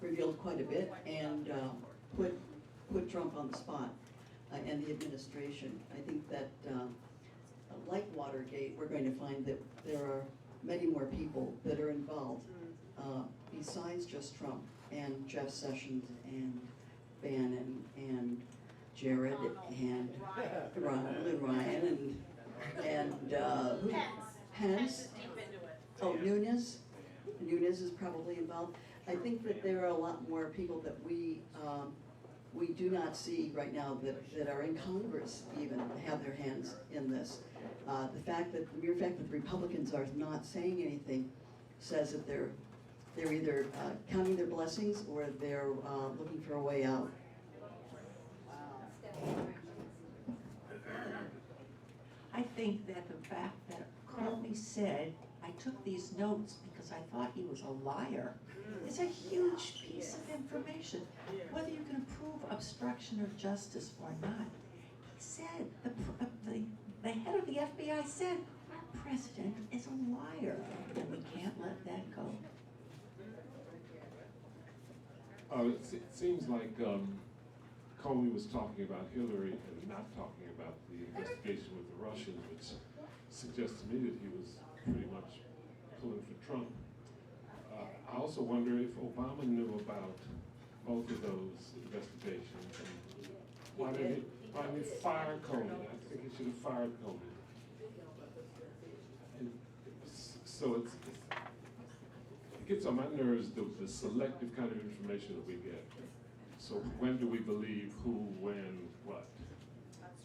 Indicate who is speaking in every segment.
Speaker 1: revealed quite a bit and put Trump on the spot and the administration. I think that, like Watergate, we're going to find that there are many more people that are involved besides just Trump and Jeff Sessions and Bannon and Jared and Ronald and Ryan and who? Pence. Oh, Nunes. Nunes is probably involved. I think that there are a lot more people that we do not see right now that are in Congress even have their hands in this. The mere fact that the Republicans are not saying anything says that they're either counting their blessings or they're looking for a way out.
Speaker 2: I think that the fact that Comey said, I took these notes because I thought he was a liar, is a huge piece of information, whether you can prove obstruction of justice or not. He said, the head of the FBI said, our president is a liar, and we can't let that go.
Speaker 3: It seems like Comey was talking about Hillary and not talking about the investigation with the Russians, which suggests to me that he was pretty much pulling for Trump. I also wonder if Obama knew about both of those investigations. And why did he fire Comey? I think he should have fired Comey. And so it gets on my nerves, the selective kind of information that we get. So when do we believe who, when, what?
Speaker 4: That's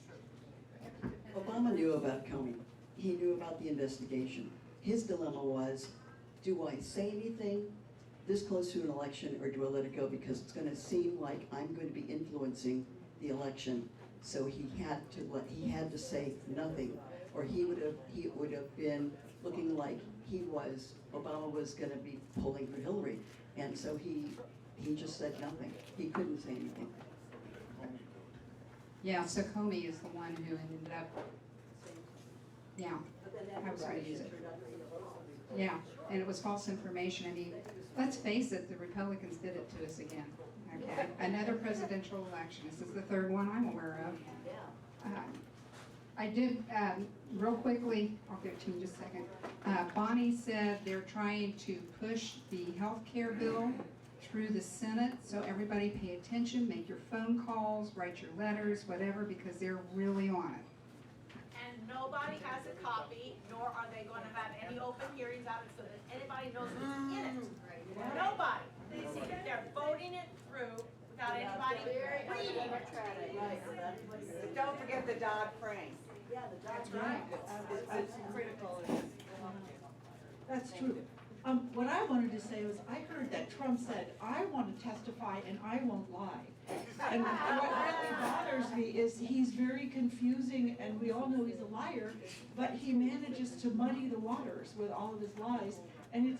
Speaker 4: true.
Speaker 1: Obama knew about Comey. He knew about the investigation. His dilemma was, do I say anything this close to an election or do I let it go because it's going to seem like I'm going to be influencing the election? So he had to say nothing, or he would have been looking like Obama was going to be pulling for Hillary, and so he just said nothing. He couldn't say anything.
Speaker 5: Yeah, so Comey is the one who ended up, yeah, I was going to use it. Yeah, and it was false information. I mean, let's face it, the Republicans did it to us again. Okay, another presidential election. This is the third one I'm aware of. I did, real quickly, I'll give it to you in just a second. Bonnie said they're trying to push the health care bill through the Senate, so everybody pay attention, make your phone calls, write your letters, whatever, because they're really on it.
Speaker 4: And nobody has a copy, nor are they going to have any open hearings on it so that anybody knows what's in it. Nobody. They're voting it through without anybody reading it.
Speaker 6: Don't forget the Dodd-Frank.
Speaker 1: Yeah, the
Speaker 6: That's right. It's critical.
Speaker 7: That's true. What I wanted to say was, I heard that Trump said, I want to testify and I won't lie. And what really bothers me is he's very confusing, and we all know he's a liar, but he manages to muddy the waters with all of his lies. And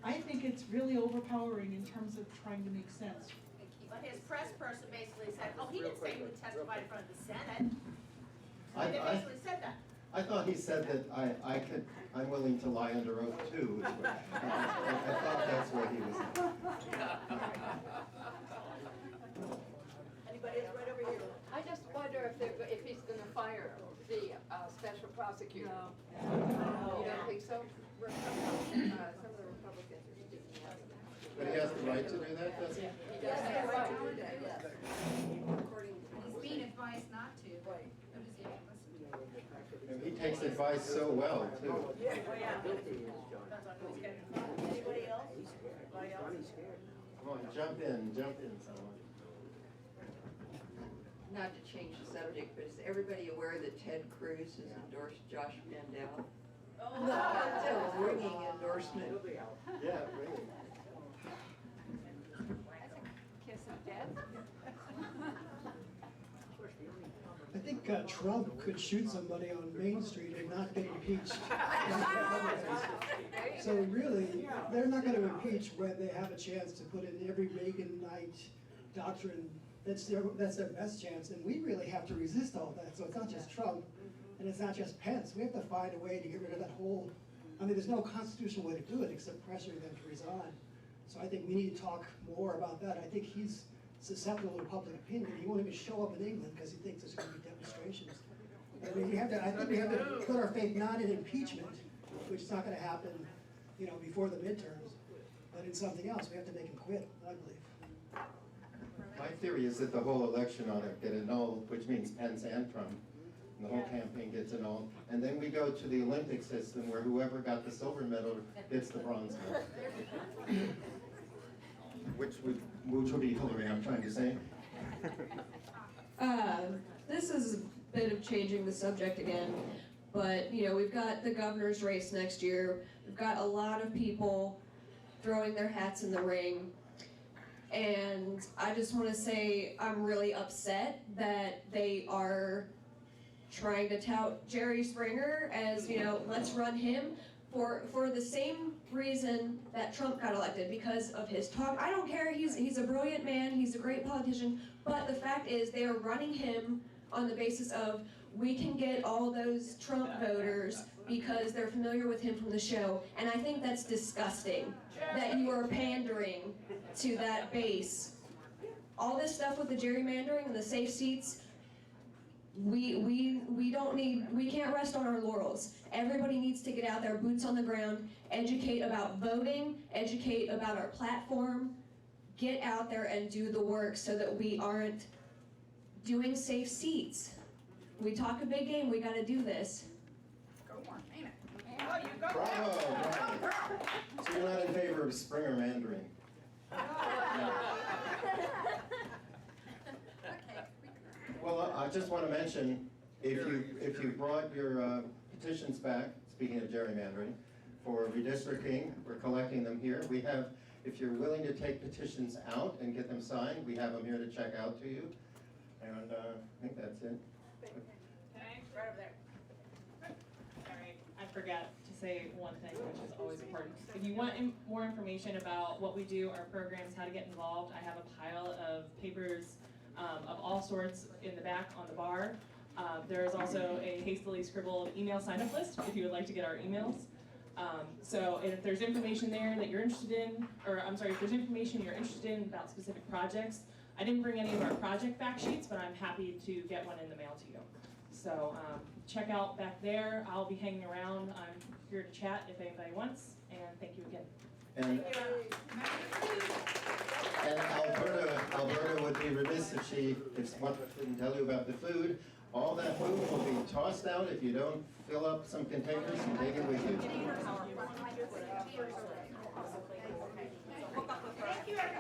Speaker 7: I think it's really overpowering in terms of trying to make sense.
Speaker 4: But his press person basically said, oh, he didn't say he would testify in front of the Senate. They basically said that.
Speaker 8: I thought he said that I'm willing to lie under oath too. I thought that's what he was saying.
Speaker 6: Anybody else right over here?
Speaker 9: I just wonder if he's going to fire the special prosecutor.
Speaker 6: No.
Speaker 9: You don't think so? Some of the Republicans are speaking out.
Speaker 8: But he has the right to do that, doesn't he?
Speaker 9: He does have the right to do that, yes.
Speaker 5: He's being advised not to.
Speaker 6: Right.
Speaker 5: What is he listening to?
Speaker 8: And he takes advice so well, too.
Speaker 6: Anybody else? Anybody else?
Speaker 8: Come on, jump in, someone.
Speaker 2: Not to change the subject, but is everybody aware that Ted Cruz has endorsed Josh Mandel?
Speaker 4: Oh,
Speaker 2: That's a ringing endorsement.
Speaker 8: Yeah, really.
Speaker 9: Kiss of death.
Speaker 10: I think Trump could shoot somebody on Main Street and not get impeached. So really, they're not going to impeach when they have a chance to put in every Reaganite doctrine. That's their best chance, and we really have to resist all that. So it's not just Trump, and it's not just Pence. We have to find a way to get rid of that whole. I mean, there's no constitutional way to do it except pressuring them to resign. So I think we need to talk more about that. I think he's susceptible to public opinion. He won't even show up in England because he thinks there's gonna be demonstrations. I mean, I think we have to put our faith not in impeachment, which is not gonna happen, you know, before the midterms, but in something else. We have to make him quit, I believe.
Speaker 8: My theory is that the whole election ought to get annulled, which means Pence and Trump. And the whole campaign gets annulled. And then we go to the Olympic system where whoever got the silver medal gets the bronze medal. Which would be Hillary, I'm trying to say.
Speaker 11: This is a bit of changing the subject again, but you know, we've got the governor's race next year. We've got a lot of people throwing their hats in the ring. And I just want to say I'm really upset that they are trying to tout Jerry Springer as, you know, let's run him for the same reason that Trump got elected, because of his talk. I don't care, he's a brilliant man, he's a great politician, but the fact is they are running him on the basis of we can get all those Trump voters because they're familiar with him from the show, and I think that's disgusting that you are pandering to that base. All this stuff with the gerrymandering and the safe seats, we can't rest on our laurels. Everybody needs to get out there, boots on the ground, educate about voting, educate about our platform, get out there and do the work so that we aren't doing safe seats. We talk a big game, we gotta do this.
Speaker 8: Bravo, bravo. So you're not in favor of Springer Mandarin? No. Well, I just want to mention, if you brought your petitions back, speaking of gerrymandering, for redistricting, we're collecting them here. We have, if you're willing to take petitions out and get them signed, we have them here to check out to you. And I think that's it.
Speaker 6: Okay, right over there.
Speaker 12: Sorry, I forgot to say one thing, which is always important. If you want more information about what we do, our programs, how to get involved, I have a pile of papers of all sorts in the back on the bar. There is also a hastily scribbled email sign-up list if you would like to get our emails. So if there's information there that you're interested in, or I'm sorry, if there's information you're interested in about specific projects, I didn't bring any of our project fact sheets, but I'm happy to get one in the mail to you. So check out back there. I'll be hanging around. I'm here to chat if anybody wants, and thank you again.
Speaker 8: And Alberta would be remiss if she didn't tell you about the food. All that food will be tossed out if you don't fill up some containers and take it with you.
Speaker 4: Thank you, everybody.